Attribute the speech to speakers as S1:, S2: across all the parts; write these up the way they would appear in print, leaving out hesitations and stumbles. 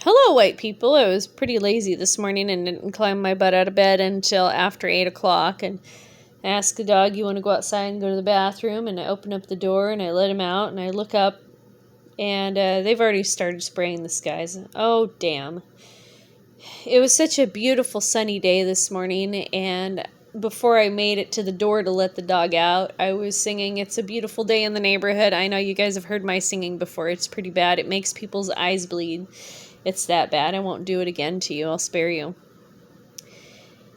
S1: Hello, white people. I was pretty lazy this morning and didn't climb my butt out of bed until after 8 o'clock. And I asked the dog, "You want to go outside and go to the bathroom?" And I open up the door and I let him out and I look up and they've already started spraying the skies. Oh, damn. It was such a beautiful sunny day this morning, and before I made it to the door to let the dog out, I was singing "It's a Beautiful Day in the Neighborhood." I know you guys have heard my singing before. It's pretty bad. It makes people's eyes bleed. It's that bad. I won't do it again to you. I'll spare you.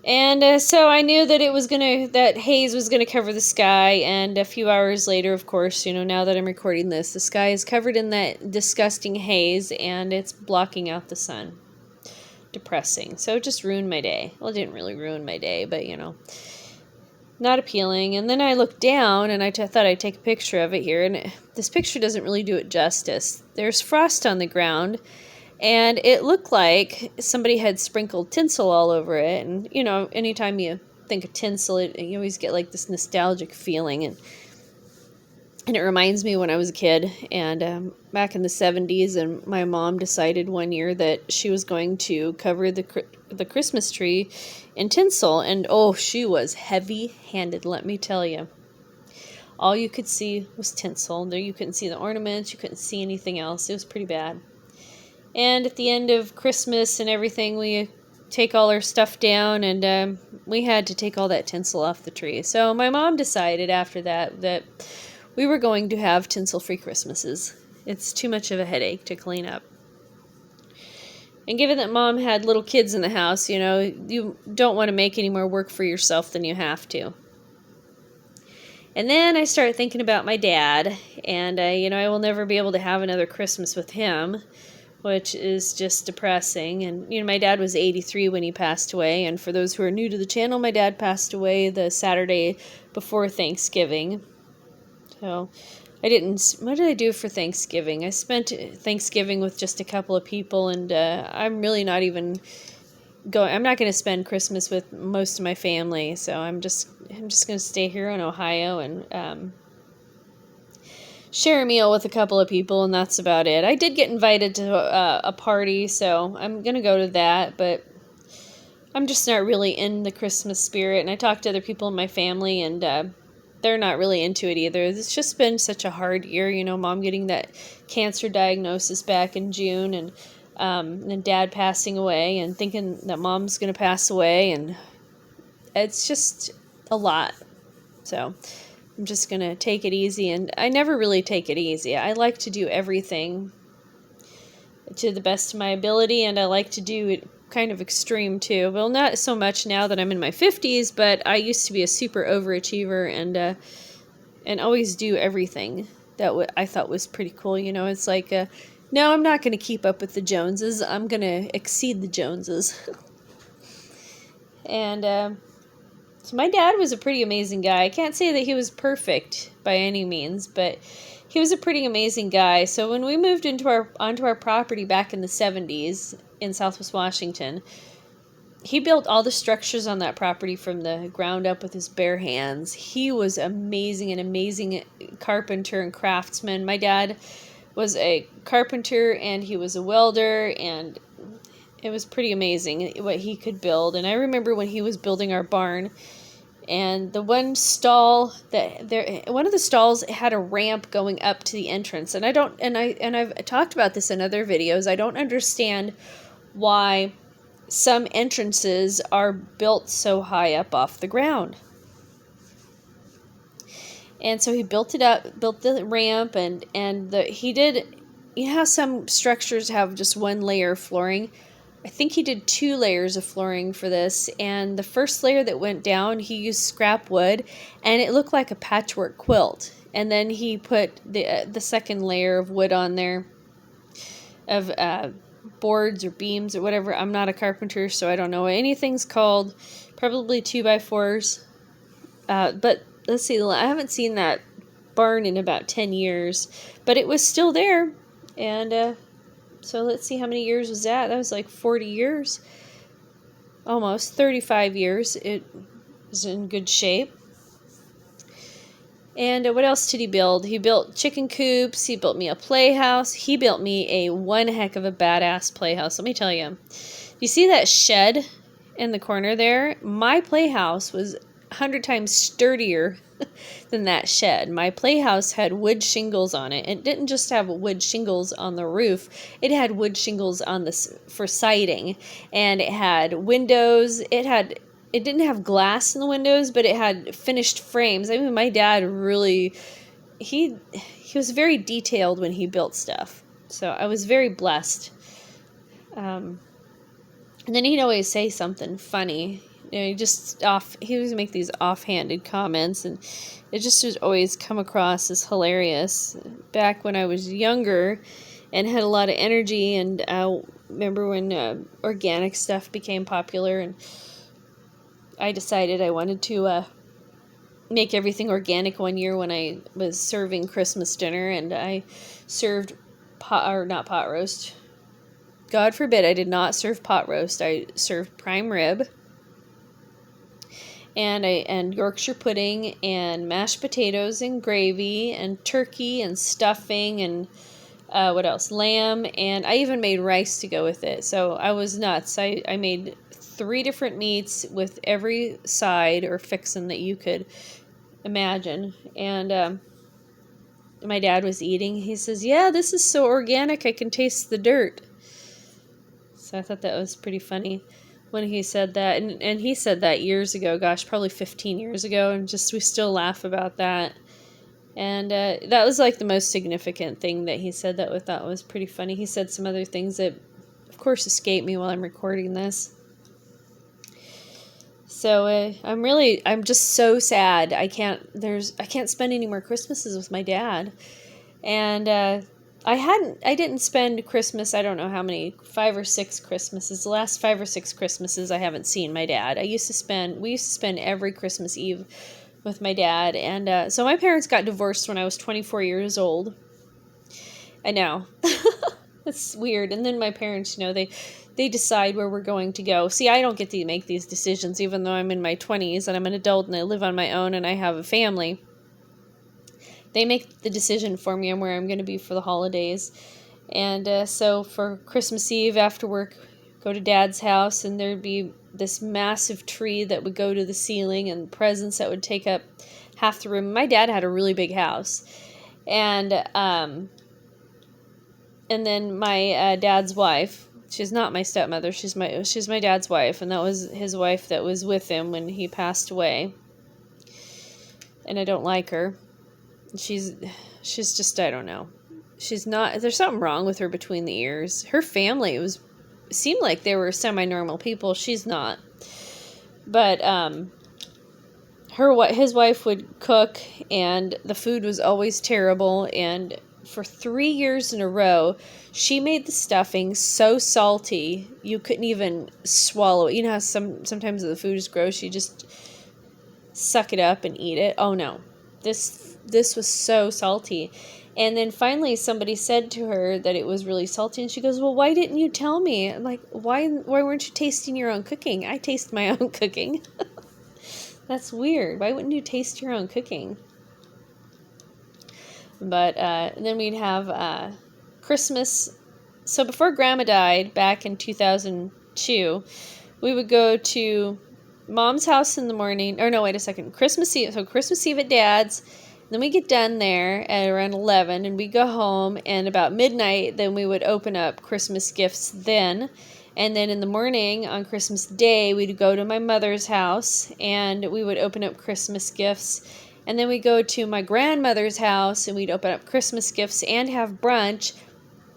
S1: And so I knew that that haze was gonna cover the sky. And a few hours later, of course, now that I'm recording this, the sky is covered in that disgusting haze, and it's blocking out the sun. Depressing. So it just ruined my day. Well, it didn't really ruin my day, but not appealing. And then I looked down and I thought I'd take a picture of it here, and this picture doesn't really do it justice. There's frost on the ground, and it looked like somebody had sprinkled tinsel all over it. And anytime you think of tinsel, you always get like this nostalgic feeling, and it reminds me when I was a kid, and back in the 70s, and my mom decided one year that she was going to cover the Christmas tree in tinsel, and oh, she was heavy-handed, let me tell you. All you could see was tinsel. There, you couldn't see the ornaments, you couldn't see anything else. It was pretty bad. And at the end of Christmas and everything, we take all our stuff down, and we had to take all that tinsel off the tree. So my mom decided after that we were going to have tinsel-free Christmases. It's too much of a headache to clean up. And given that Mom had little kids in the house, you don't want to make any more work for yourself than you have to. And then I started thinking about my dad, and I will never be able to have another Christmas with him, which is just depressing. And my dad was 83 when he passed away, and for those who are new to the channel, my dad passed away the Saturday before Thanksgiving. So what did I do for Thanksgiving? I spent Thanksgiving with just a couple of people, and I'm really not even I'm not going to spend Christmas with most of my family, so I'm just going to stay here in Ohio and share a meal with a couple of people, and that's about it. I did get invited to a party, so I'm going to go to that, but I'm just not really in the Christmas spirit, and I talked to other people in my family, and they're not really into it either. It's just been such a hard year, Mom getting that cancer diagnosis back in June, and then Dad passing away, and thinking that Mom's going to pass away, and it's just a lot. So I'm just going to take it easy, and I never really take it easy. I like to do everything to the best of my ability, and I like to do it kind of extreme too. Well, not so much now that I'm in my 50s, but I used to be a super overachiever and always do everything that I thought was pretty cool. It's like, no, I'm not going to keep up with the Joneses. I'm going to exceed the Joneses. And so my dad was a pretty amazing guy. I can't say that he was perfect by any means, but he was a pretty amazing guy. So when we moved onto our property back in the 70s in Southwest Washington, he built all the structures on that property from the ground up with his bare hands. He was an amazing carpenter and craftsman. My dad was a carpenter, and he was a welder, and it was pretty amazing what he could build. And I remember when he was building our barn, and the one of the stalls had a ramp going up to the entrance. And I've talked about this in other videos. I don't understand why some entrances are built so high up off the ground. And so he built the ramp, and he did, how some structures have just one layer of flooring? I think he did 2 layers of flooring for this, and the first layer that went down, he used scrap wood, and it looked like a patchwork quilt. And then he put the second layer of wood on there, of boards or beams or whatever. I'm not a carpenter, so I don't know what anything's called. Probably 2x4s. But let's see, I haven't seen that barn in about 10 years, but it was still there. And so let's see, how many years was that? That was like 40 years. Almost 35 years. It was in good shape. And what else did he build? He built chicken coops. He built me a playhouse. He built me a one heck of a badass playhouse. Let me tell you. You see that shed in the corner there? My playhouse was 100 times sturdier than that shed. My playhouse had wood shingles on it. It didn't just have wood shingles on the roof. It had wood shingles on for siding, and it had windows. It didn't have glass in the windows, but it had finished frames. I mean, my dad really he was very detailed when he built stuff. So I was very blessed. And then he'd always say something funny. He would make these offhanded comments, and it just would always come across as hilarious. Back when I was younger and had a lot of energy, and I remember when organic stuff became popular, and I decided I wanted to make everything organic one year when I was serving Christmas dinner, and I served not pot roast. God forbid I did not serve pot roast. I served prime rib, and Yorkshire pudding, and mashed potatoes, and gravy, and turkey, and stuffing, and what else? Lamb, and I even made rice to go with it. So I was nuts. I made 3 different meats with every side or fixin' that you could imagine. And my dad was eating. He says, "Yeah, this is so organic. I can taste the dirt." So I thought that was pretty funny when he said that. And he said that years ago, gosh, probably 15 years ago. And we still laugh about that. And that was like the most significant thing that he said that I thought was pretty funny. He said some other things that, of course, escape me while I'm recording this. So I'm just so sad. I can't spend any more Christmases with my dad. And I didn't spend Christmas, I don't know how many, 5 or 6 Christmases. The last 5 or 6 Christmases I haven't seen my dad. We used to spend every Christmas Eve with my dad. And so my parents got divorced when I was 24 years old. I know. It's weird. And then my parents, they decide where we're going to go. See, I don't get to make these decisions, even though I'm in my 20s and I'm an adult and I live on my own and I have a family. They make the decision for me on where I'm going to be for the holidays. And so for Christmas Eve after work, go to Dad's house, and there'd be this massive tree that would go to the ceiling and presents that would take up half the room. My dad had a really big house. And then my dad's wife, she's not my stepmother, she's my dad's wife, and that was his wife that was with him when he passed away. And I don't like her. She's just, I don't know. There's something wrong with her between the ears. Her family seemed like they were semi-normal people. She's not. But his wife would cook, and the food was always terrible. And for 3 years in a row, she made the stuffing so salty you couldn't even swallow it. You know how sometimes the food is gross, you just suck it up and eat it. Oh no, this was so salty. And then finally somebody said to her that it was really salty, and she goes, "Well, why didn't you tell me?" I'm like, why weren't you tasting your own cooking? I taste my own cooking. That's weird. Why wouldn't you taste your own cooking? But then we'd have Christmas. So before Grandma died back in 2002, we would go to Mom's house in the morning. Or no, wait a second. Christmas Eve. So Christmas Eve at Dad's. Then we get done there at around 11, and we go home, and about midnight, then we would open up Christmas gifts then. And then in the morning on Christmas Day, we'd go to my mother's house, and we would open up Christmas gifts. And then we'd go to my grandmother's house, and we'd open up Christmas gifts and have brunch.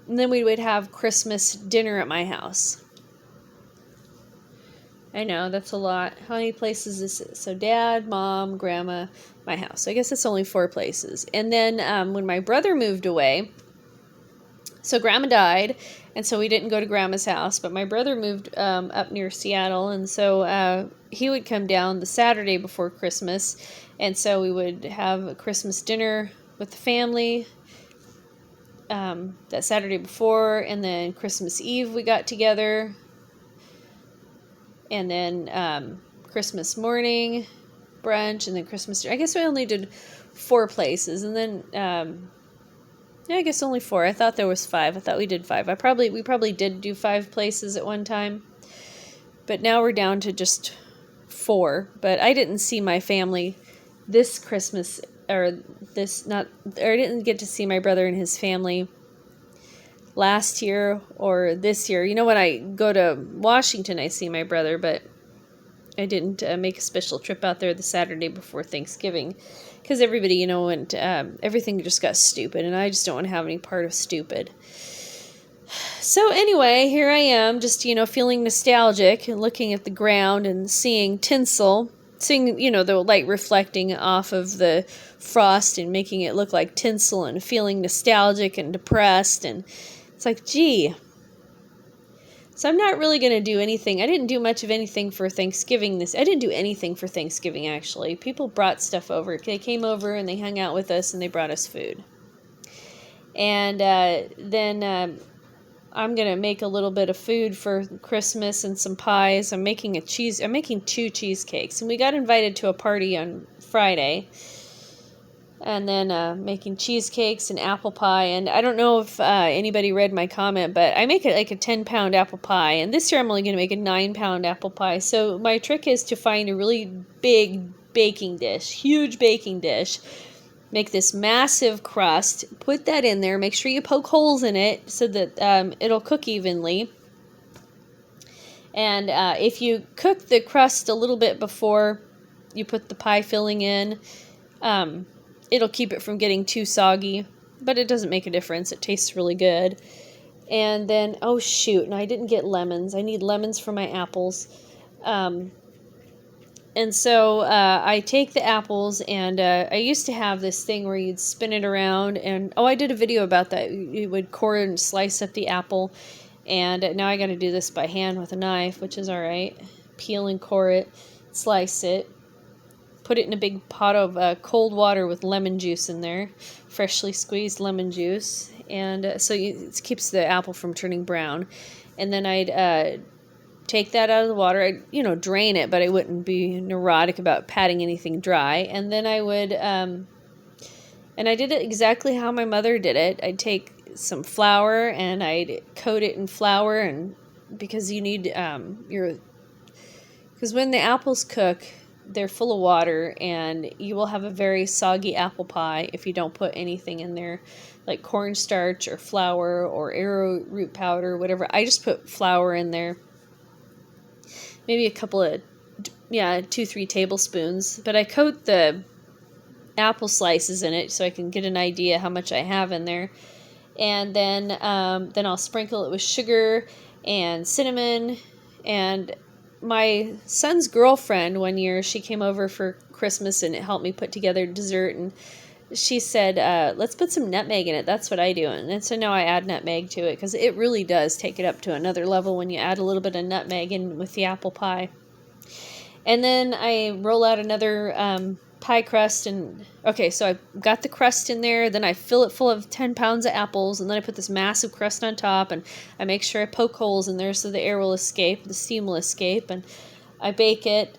S1: And then we would have Christmas dinner at my house. I know, that's a lot. How many places is it? So Dad, Mom, Grandma, my house. So I guess it's only 4 places. And then when my brother moved away, so Grandma died, and so we didn't go to Grandma's house, but my brother moved up near Seattle, and so he would come down the Saturday before Christmas, and so we would have a Christmas dinner with the family that Saturday before, and then Christmas Eve we got together. And then Christmas morning brunch, and then Christmas. I guess we only did 4 places, and then yeah, I guess only 4. I thought there was 5. I thought we did 5. We probably did do 5 places at one time, but now we're down to just 4. But I didn't see my family this Christmas, or I didn't get to see my brother and his family last year or this year. You know, when I go to Washington, I see my brother, but I didn't make a special trip out there the Saturday before Thanksgiving, because everybody, you know, went, everything just got stupid, and I just don't want to have any part of stupid. So anyway, here I am, just, you know, feeling nostalgic and looking at the ground and seeing tinsel, seeing, you know, the light reflecting off of the frost and making it look like tinsel, and feeling nostalgic and depressed, and it's like, gee. So I'm not really going to do anything. I didn't do much of anything for Thanksgiving I didn't do anything for Thanksgiving, actually. People brought stuff over. They came over and they hung out with us and they brought us food. And then I'm going to make a little bit of food for Christmas and some pies. I'm making 2 cheesecakes. And we got invited to a party on Friday. And then making cheesecakes and apple pie. And I don't know if anybody read my comment, but I make it like a 10-pound apple pie. And this year I'm only going to make a 9-pound apple pie. So my trick is to find a really big baking dish, huge baking dish. Make this massive crust, put that in there, make sure you poke holes in it so that it'll cook evenly. And if you cook the crust a little bit before you put the pie filling in, it'll keep it from getting too soggy, but it doesn't make a difference. It tastes really good. And then, oh shoot, and I didn't get lemons. I need lemons for my apples. And so I take the apples, and I used to have this thing where you'd spin it around, and I did a video about that. You would core and slice up the apple, and now I got to do this by hand with a knife, which is all right. Peel and core it, slice it, put it in a big pot of cold water with lemon juice in there, freshly squeezed lemon juice, and it keeps the apple from turning brown. And then I'd take that out of the water. I'd, drain it, but I wouldn't be neurotic about patting anything dry. And then I would, and I did it exactly how my mother did it. I'd take some flour and I'd coat it in flour, and because you need because when the apples cook, they're full of water, and you will have a very soggy apple pie if you don't put anything in there, like cornstarch or flour or arrowroot powder, whatever. I just put flour in there. Maybe a couple of, 2-3 tablespoons. But I coat the apple slices in it so I can get an idea how much I have in there. And then I'll sprinkle it with sugar and cinnamon. And my son's girlfriend, one year, she came over for Christmas and helped me put together dessert. And she said, let's put some nutmeg in it. That's what I do. And so now I add nutmeg to it, because it really does take it up to another level when you add a little bit of nutmeg in with the apple pie. And then I roll out another pie crust. And okay, so I got the crust in there. Then I fill it full of 10 pounds of apples. And then I put this massive crust on top. And I make sure I poke holes in there so the air will escape, the steam will escape. And I bake it.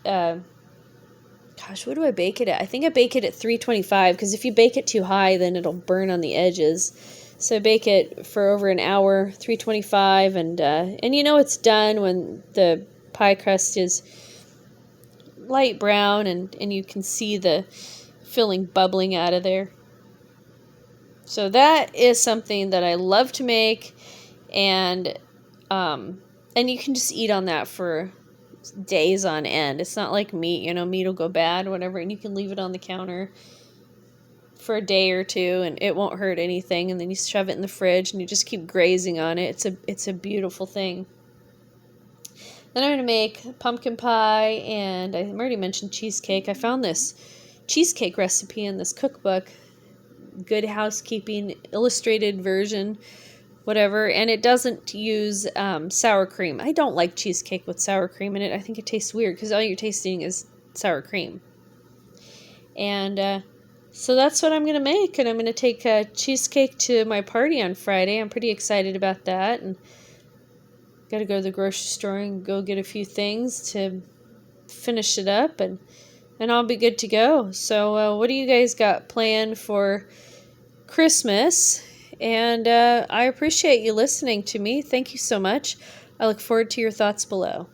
S1: What do I bake it at? I think I bake it at 325, because if you bake it too high, then it'll burn on the edges. So I bake it for over an hour, 325, and it's done when the pie crust is light brown and you can see the filling bubbling out of there. So that is something that I love to make, and you can just eat on that for days on end. It's not like meat, meat will go bad, whatever, and you can leave it on the counter for a day or two and it won't hurt anything, and then you shove it in the fridge and you just keep grazing on it. It's a beautiful thing. Then I'm going to make pumpkin pie, and I already mentioned cheesecake. I found this cheesecake recipe in this cookbook, Good Housekeeping illustrated version, whatever, and it doesn't use sour cream. I don't like cheesecake with sour cream in it. I think it tastes weird because all you're tasting is sour cream. And so that's what I'm going to make, and I'm going to take a cheesecake to my party on Friday. I'm pretty excited about that, and got to go to the grocery store and go get a few things to finish it up, and and I'll be good to go. So, what do you guys got planned for Christmas? And I appreciate you listening to me. Thank you so much. I look forward to your thoughts below.